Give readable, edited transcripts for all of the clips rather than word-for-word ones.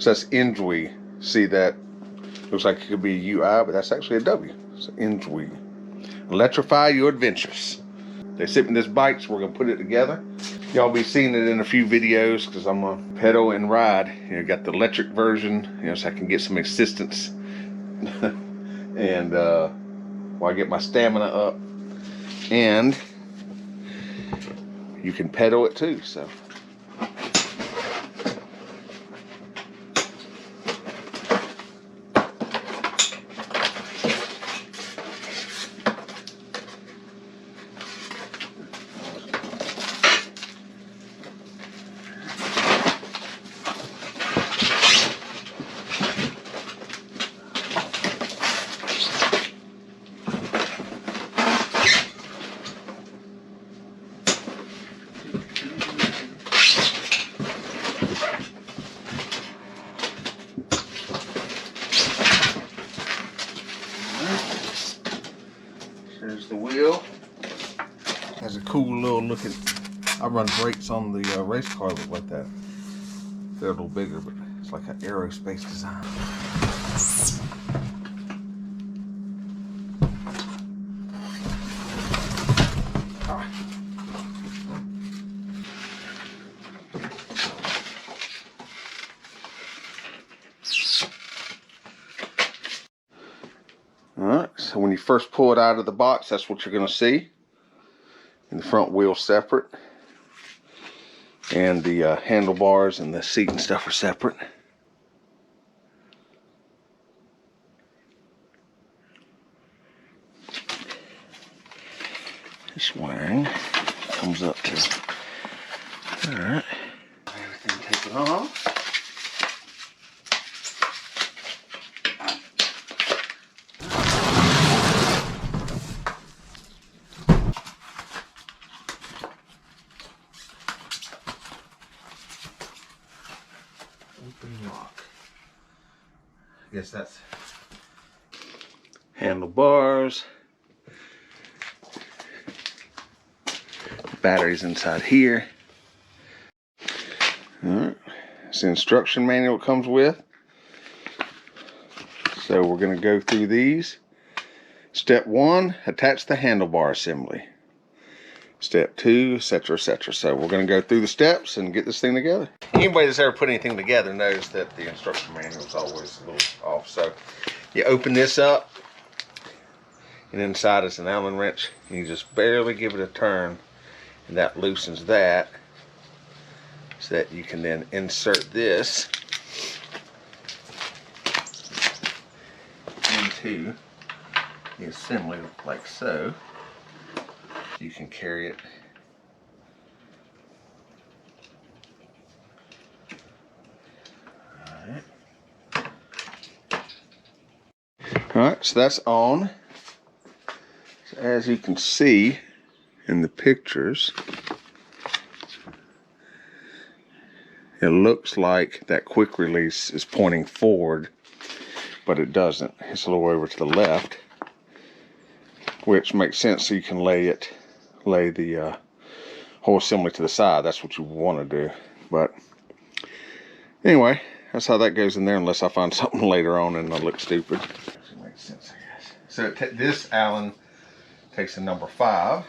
So that's Engwe. See that? Looks like it could be a UI, but that's actually a W. So Engwe. Electrify your adventures. They sent me this bike, so we're gonna put it together. Y'all be seeing it in a few videos because I'm gonna pedal and ride. You know, got the electric version, you know, so I can get some assistance. And while I get my stamina up, and you can pedal it too. So. There's the wheel. Has a cool little looking. I run brakes on the race car that look like that. They're a little bigger, but it's like an aerospace design. Alright, so when you first pull it out of the box, that's what you're going to see. And the front wheel separate. And the handlebars and the seat and stuff are separate. This wiring comes up to. Alright. Everything taken off. Lock. I guess that's handlebars. Batteries inside here. Alright. It's the instruction manual it comes with. So we're going to go through these. Step 1, attach the handlebar assembly. Step 2, etc., etc. So we're going to go through the steps and get this thing together. Anybody that's ever put anything together knows that the instruction manual is always a little off. So you open this up, and inside is an Allen wrench. You just barely give it a turn, and that loosens that, so that you can then insert this into the assembly like so. You can carry it Alright, so that's on. So as you can see in the pictures, it looks like that quick release is pointing forward, but it doesn't. It's a little over to the left, which makes sense, so you can lay the whole assembly to the side. That's what you want to do. But anyway, that's how that goes in there, unless I find something later on and it'll look stupid. It makes sense, I guess. So this Allen takes a number 5,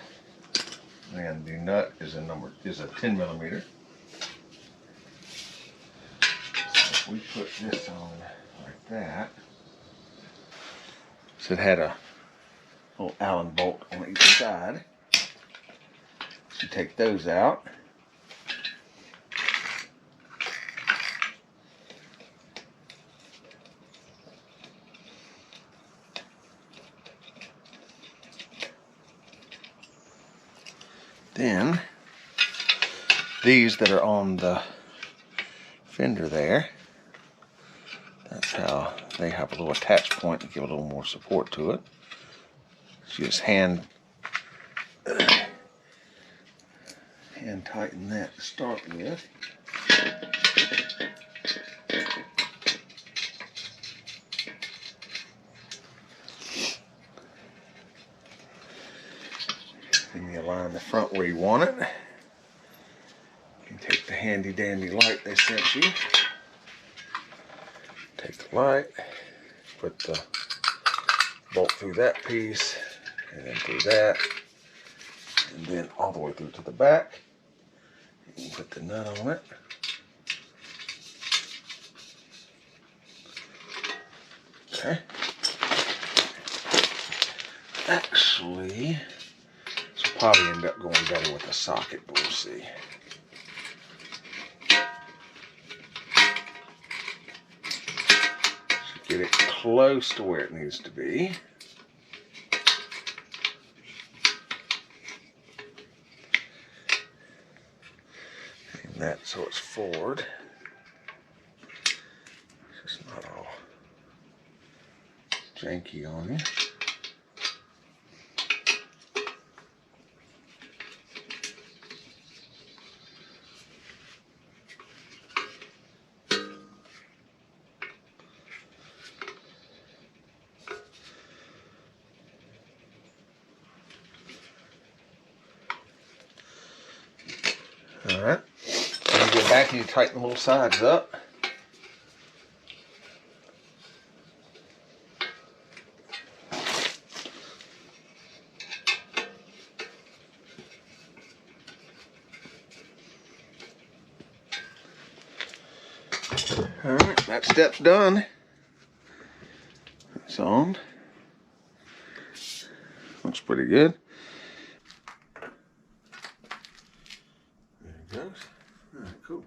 and the nut is a 10 millimeter. So if we put this on like that, so it had a little Allen bolt on each side. You take those out. Then these that are on the fender there, that's how they have a little attach point to give a little more support to it. So you just hand tighten that to start with. Then you align the front where you want it. You can take the handy dandy light they sent you. Take the light, put the bolt through that piece, and then through that, and then all the way through to the back. You can put the nut on it. Okay. Actually, this will probably end up going better with a socket, but we'll see. Should get it close to where it needs to be. And that so it's forward. It's just not all janky on you. Alright, then you go back and you tighten the little sides up. Alright, that step's done. It's on. Looks pretty good. There it goes. Alright, cool.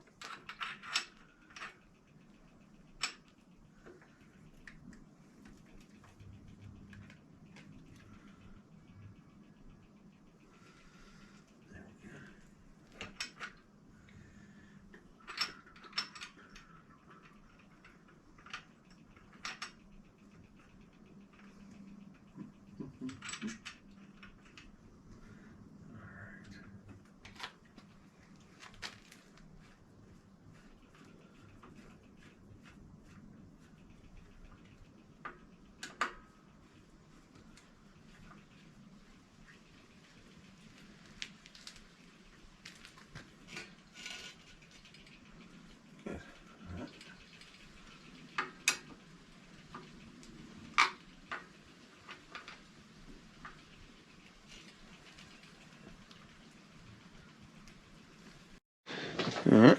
Alright,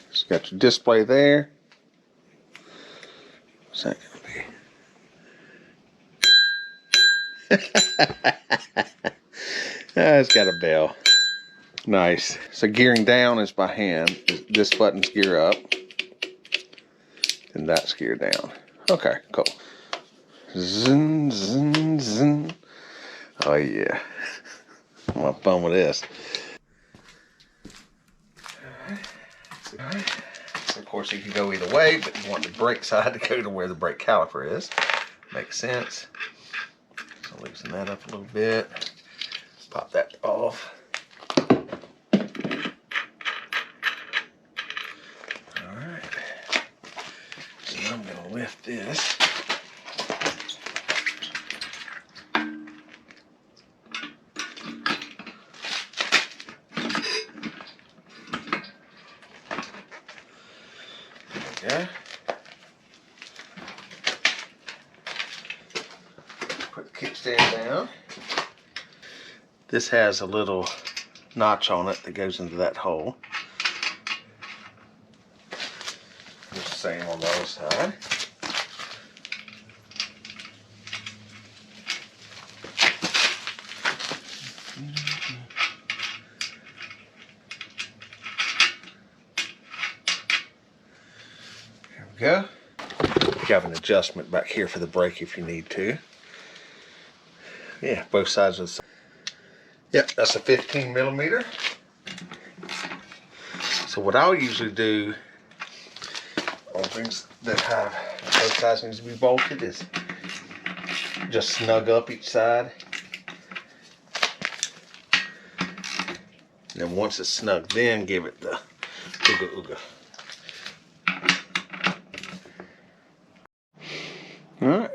it's got your display there. What's that gonna be? It's got a bell. Nice. So gearing down is by hand. This button's gear up. And that's gear down. Okay, cool. Zin, zin, zin. Oh yeah. I'm having fun with this. So of course you can go either way, but you want the brake side to go to where the brake caliper is. Makes sense. So loosen that up a little bit. Pop that off. Alright. So now I'm going to lift this. Yeah. Put the kickstand down. This has a little notch on it that goes into that hole. Just the same on the other side. Go. You have an adjustment back here for the brake if you need to. Yeah, both sides of the same. Yep, that's a 15 millimeter. So what I'll usually do on things that have both sides needs to be bolted is just snug up each side. And then once it's snug, then give it the ooga ooga. Alright,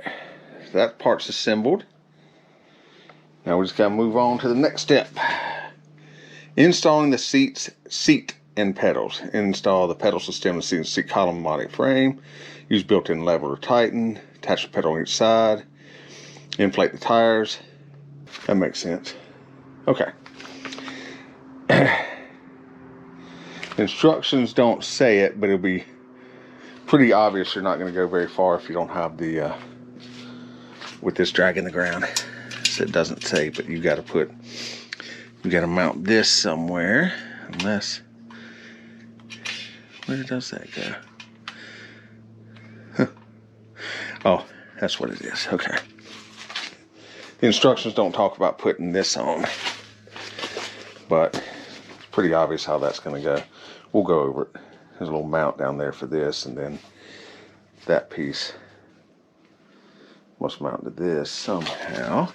that part's assembled. Now we just gotta move on to the next step. Installing the seat and pedals. Install the pedal system and seat column mounting frame. Use built-in level or tighten. Attach the pedal on each side. Inflate the tires. That makes sense. Okay. Instructions don't say it, but it'll be pretty obvious you're not going to go very far if you don't have the with this dragging the ground. So it doesn't say, but you got to mount this somewhere, unless, where does that go? Huh. Oh, that's what it is. Okay. The instructions don't talk about putting this on, but it's pretty obvious how that's going to go. We'll go over it. There's a little mount down there for this, and then that piece must mount to this somehow.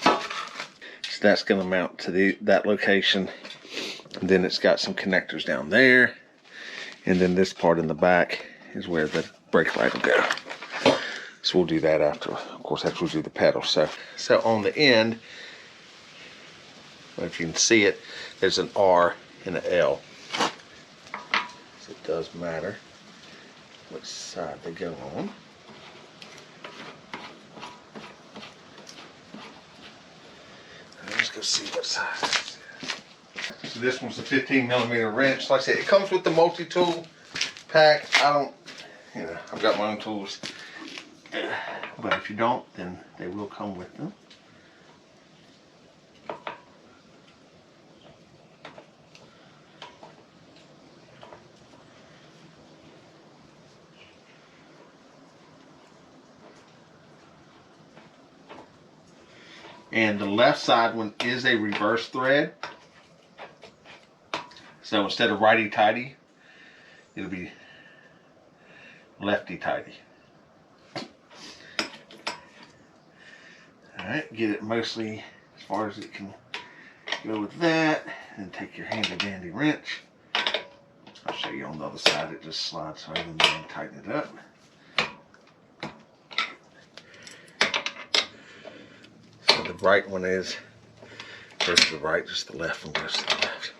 So that's going to mount to that location. And then it's got some connectors down there, and then this part in the back is where the brake light will go. So we'll do that after, of course, after we do the pedal. So on the end, if you can see it, there's an R and an L. So it does matter which side they go on. Let's go see what size this is. So this one's a 15mm wrench. Like I said, it comes with the multi-tool pack. I've got my own tools. But if you don't, then they will come with them. And the left side one is a reverse thread. So instead of righty-tighty, it'll be lefty-tighty. Alright, get it mostly as far as it can go with that. And take your handy-dandy wrench. I'll show you on the other side, it just slides right in there and tighten it up. So the right one goes to the right, just the left one goes to the left.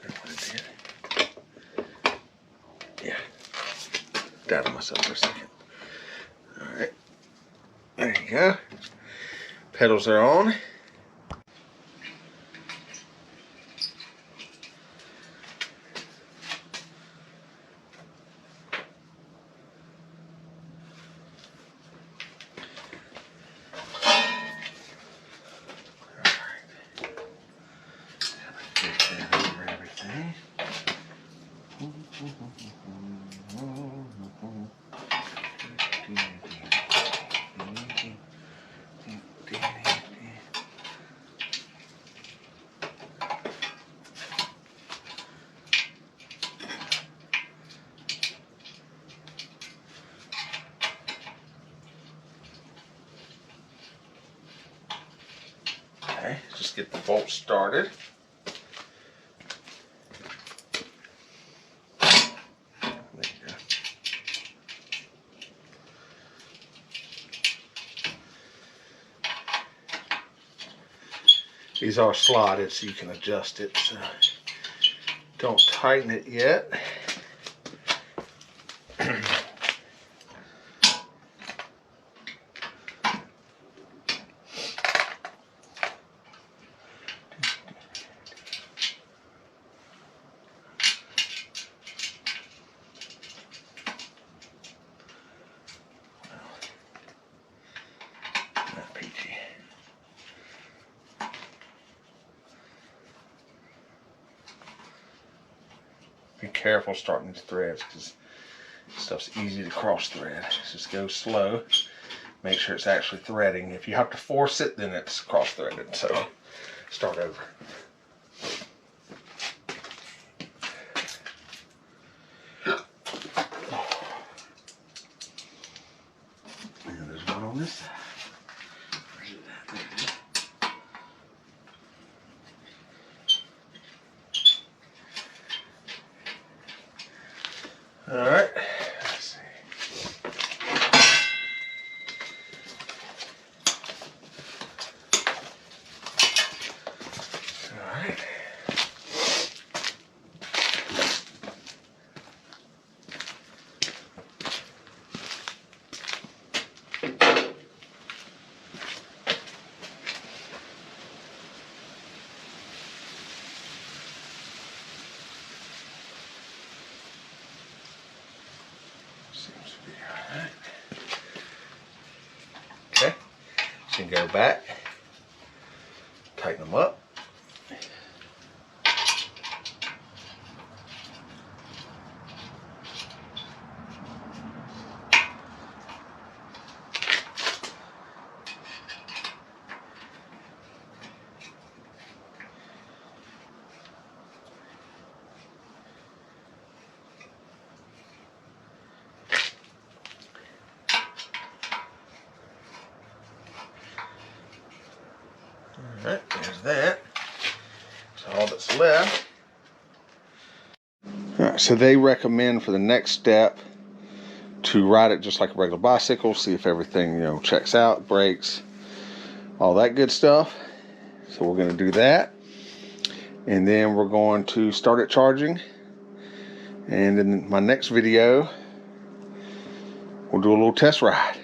That's what it did. Yeah. Doubted myself for a second. Alright. There you go. Pedals are on. Okay, just get the bolt started. There you go. These are slotted so you can adjust it, so don't tighten it yet. Be careful starting these threads because stuff's easy to cross thread. Just go slow. Make sure it's actually threading. If you have to force it, then it's cross threaded. So start over. And there's one on this side. Where's it at? There it is. All right, let's see. Seems to be alright. Okay, so you can go back, tighten them up. Alright, there's that. That's all that's left. Alright, so they recommend for the next step to ride it just like a regular bicycle, see if everything, you know, checks out, brakes, all that good stuff. So we're going to do that. And then we're going to start it charging. And in my next video, we'll do a little test ride.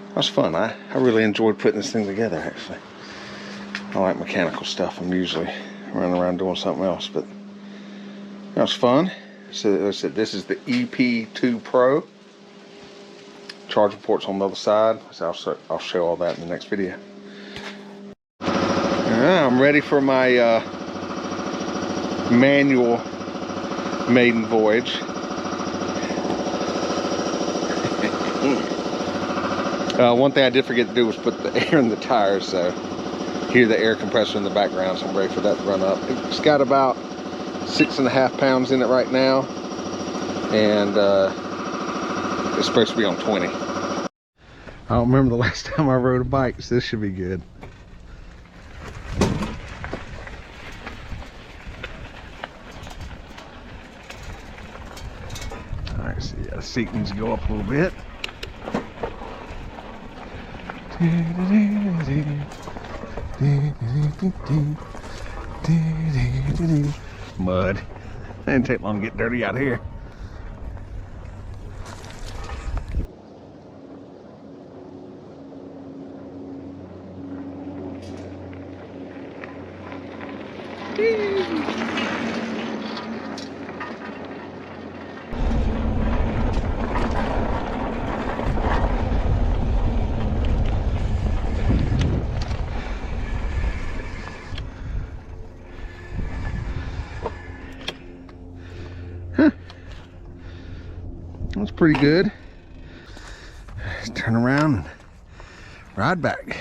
That was fun. I really enjoyed putting this thing together, actually. I like mechanical stuff. I'm usually running around doing something else, but that was fun. So as I said, this is the EP-2 Pro. Charging port's on the other side. So I'll show all that in the next video. I'm ready for my manual maiden voyage. One thing I did forget to do was put the air in the tires, so hear the air compressor in the background, so I'm ready for that to run up. It's got about 6.5 pounds in it right now, and it's supposed to be on 20. I don't remember the last time I rode a bike, so this should be good. Alright, so yeah, the seat needs to go up a little bit. Mud. It didn't take long to get dirty out here. That's pretty good. Let's turn around and ride back.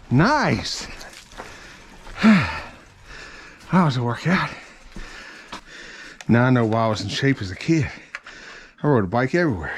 Nice. That was a workout. Now I know why I was in shape as a kid. I rode a bike everywhere.